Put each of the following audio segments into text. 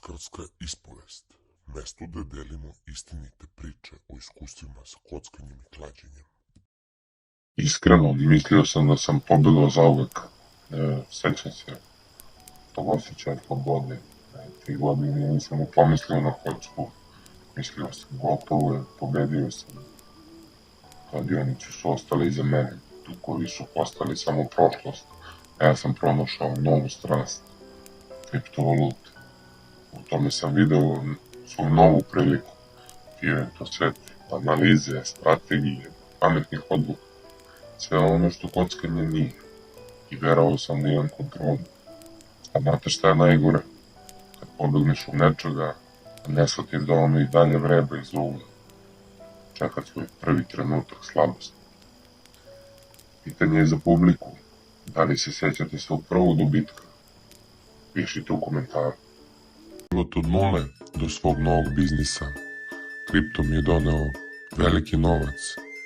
Kockarska ispovest. Mesto gde delimo istinite priče o iskustvima sa kockanjem i klađenjem. Iskreno, mislio sam da sam pobegao zauvek. Sećam se tog osjećaja slobode. 3 godine nisam pomislio na kocku. Mislio sam gotovo je, pobedio sam. Kladionice su ostale iza mene, dugovi su postali samo prošlost. A ja sam pronašao novu strast, kriptovalute. U tome sam video svoju novu priliku. Bio je to svet analize, strategije, pametnih odluka. Sve ono što kockanje nije. I verovao sam da imam kontrolu. A znate šta je najgore? Kad pobegneš u nečega, a ne shvatiš da ono i dalje vreba iz ugla. Čekat svoj prvi trenutak slabosti. Pitanje je za publiku. Da li se sećate svog prvog dobitka? Pišite u komentaru. Život od nule do svog novog biznisa. Kripto mi je doneo veliki novac.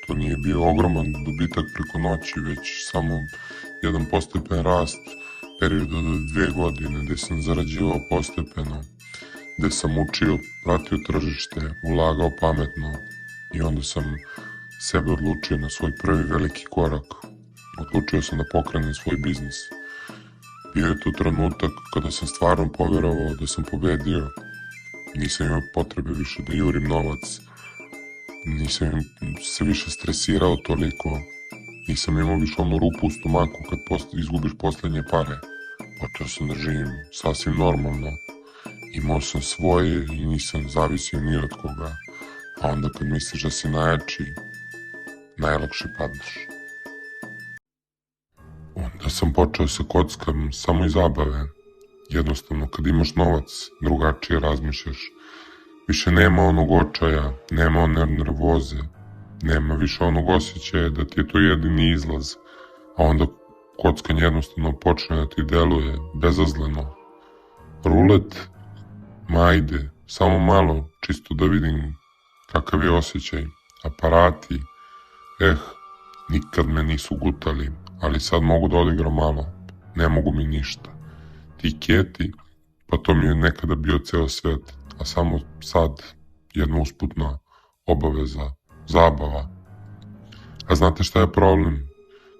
To nije bio ogroman dobitak preko noći, već samo jedan postepen rast perioda do 2 godine gde sam zarađivao postepeno, gde sam učio, pratio tržište, ulagao pametno i onda sam sebe odlučio na svoj prvi veliki korak. Odlučio sam da pokrenem svoj biznis. Bio je to trenutak kada sam stvarno poverovao da sam pobedio. Nisam imao potrebe više da jurim novac. Nisam se više stresirao toliko. Nisam imao više onu rupu u stomaku kad izgubiš poslednje pare. Počeo sam da živim sasvim normalno. Imao sam svoje i nisam zavisio ni od koga. A onda kad misliš da si najjači, najlakše padneš. Onda sam počeo se kockam samo iz zabave. Jednostavno, kad imaš novac, drugačije razmišljaš. Više nema onog očaja, nema one nervoze, nema više onog osjećaja da ti je to jedini izlaz. A onda kockanje jednostavno počne da ti deluje bezazleno. Rulet, majde, samo malo, čisto da vidim kakav je osjećaj. Aparati, nikad me nisu gutali, ali sad mogu da odigram malo, ne mogu mi ništa. Tiketi, pa to mi je nekada bio ceo svet, a samo sad jedna usputna obaveza, zabava. A znate šta je problem?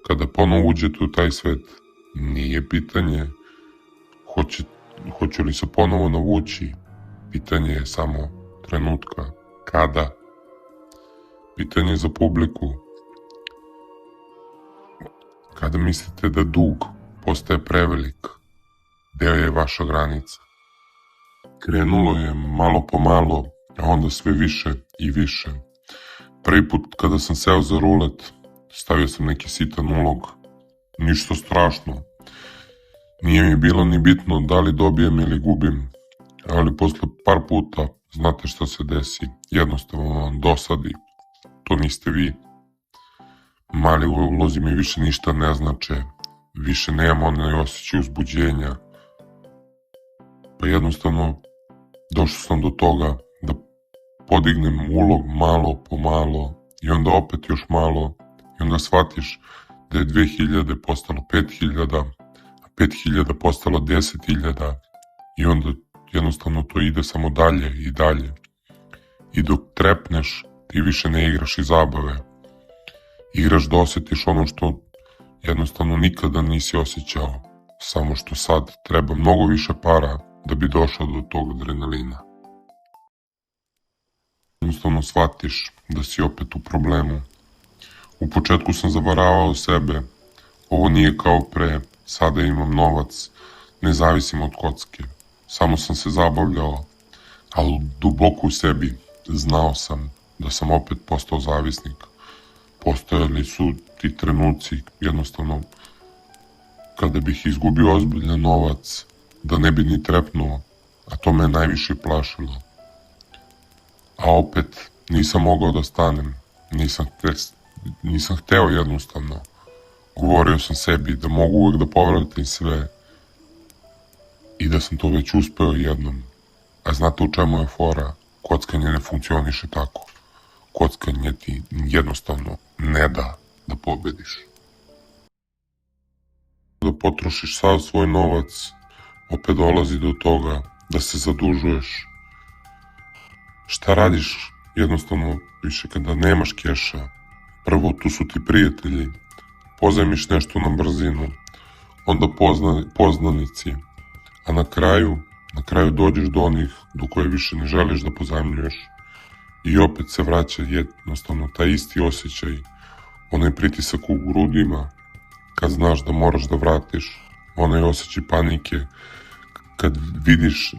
Kada ponovo uđete u taj svet, nije pitanje hoće li se ponovo navući, pitanje je samo trenutka, kada. Pitanje za publiku, kada mislite da dug postaje prevelik, gde je vaša granica? Krenulo je malo po malo, a onda sve više i više. Prvi put kada sam seo za rulet, stavio sam neki sitan ulog. Ništa strašno. Nije mi bilo ni bitno da li dobijem ili gubim. Ali posle par puta, znate šta se desi, jednostavno vam dosadi. To niste vi. Mali ulozi mi više ništa ne znače. Više nemam onaj osjećaj uzbuđenja. Pa jednostavno došao sam do toga da podignem ulog malo po malo i onda opet još malo i onda shvatiš da je 2000 postalo 5000, a 5000 postalo 10.000 i onda jednostavno to ide samo dalje i dalje. I dok trepneš, ti više ne igraš iz zabave. Igraš da osjetiš ono što jednostavno nikada nisi osjećao, samo što sad treba mnogo više para da bi došao do tog adrenalina. Jednostavno shvatiš da si opet u problemu. U početku sam zavaravao sebe, ovo nije kao pre, sada imam novac, ne zavisim od kocke. Samo sam se zabavljao, ali duboko u sebi znao sam da sam opet postao zavisnik. Postojali su ti trenuci, jednostavno, kada bih izgubio ozbiljan novac, da ne bi ni trepnuo, a to me najviše plašilo. A opet nisam mogao da stanem, nisam hteo jednostavno. Govorio sam sebi da mogu uvek da povratim sve i da sam to već uspeo jednom. A znate u čemu je fora? Kockanje ne funkcioniše tako. Kockanje ti jednostavno ne da da pobediš. Da potrošiš sav svoj novac, opet dolazi do toga da se zadužuješ. Šta radiš jednostavno više kada nemaš keša? Prvo tu su ti prijatelji, pozajmiš nešto na brzinu, onda poznanici, a na kraju dođeš do onih do koje više ne želiš da pozajmljuješ i opet se vraća jednostavno taj isti osjećaj, onaj pritisak u grudima kad znaš da moraš da vratiš, onaj osjećaj panike kad vidiš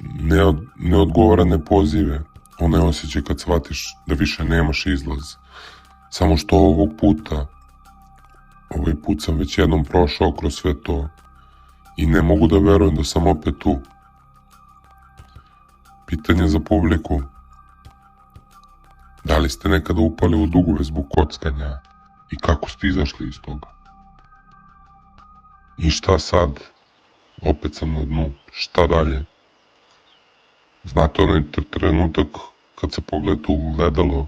neodgovorene pozive, onaj osjećaj kad shvatiš da više nemaš izlaz. Samo što ovaj put sam već jednom prošao kroz sve to i ne mogu da verujem da sam opet tu. Pitanje za publiku. Da li ste nekada upali u dugove zbog kockanja i kako ste izašli iz toga? I šta sad? Opet sam na dnu. Šta dalje? Znate onaj trenutak kad se pogledate u gledalo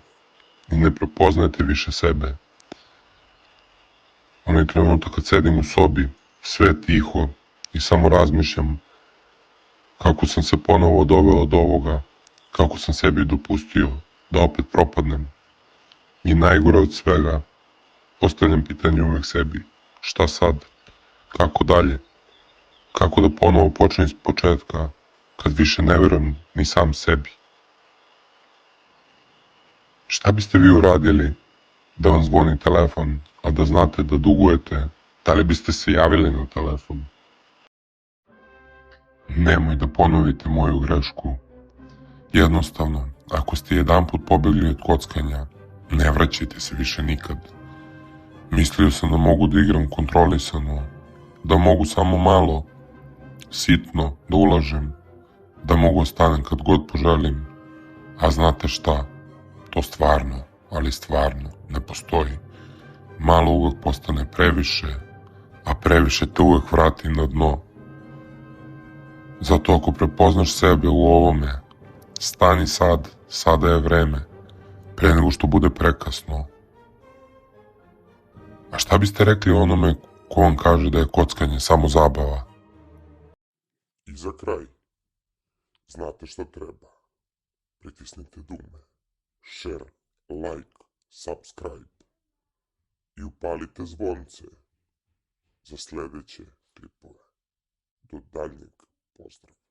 i ne prepoznajete više sebe? Onaj trenutak kad sedim u sobi, sve je tiho i samo razmišljam kako sam se ponovo doveo do ovoga, kako sam sebi dopustio da opet propadnem. I najgore od svega, postavljam pitanje uvek sebi, šta sad, kako dalje, kako da ponovo počnem iz početka, kad više ne verujem ni sam sebi. Šta biste vi uradili da vam zvoni telefon, a da znate da dugujete? Da li biste se javili na telefon? Nemoj da ponovite moju grešku. Jednostavno, ako ste jedanput pobegli od kockanja, ne vraćajte se više nikad. Mislio sam da mogu da igram kontrolisano, da mogu samo malo, sitno da ulažem, da mogu ostanem kad god poželim. A znate šta? To stvarno, ali stvarno ne postoji. Malo uvek postane previše, a previše te uvek vrati na dno. Zato ako prepoznaš sebe u ovome, stani sad, sada je vreme, pre nego što bude prekasno. A šta biste rekli onome ko vam kaže da je kockanje samo zabava? I za kraj, znate šta treba? Pritisnite dugme, share, like, subscribe i upalite zvonce za sledeće klipove. Do daljnjeg pozdrava.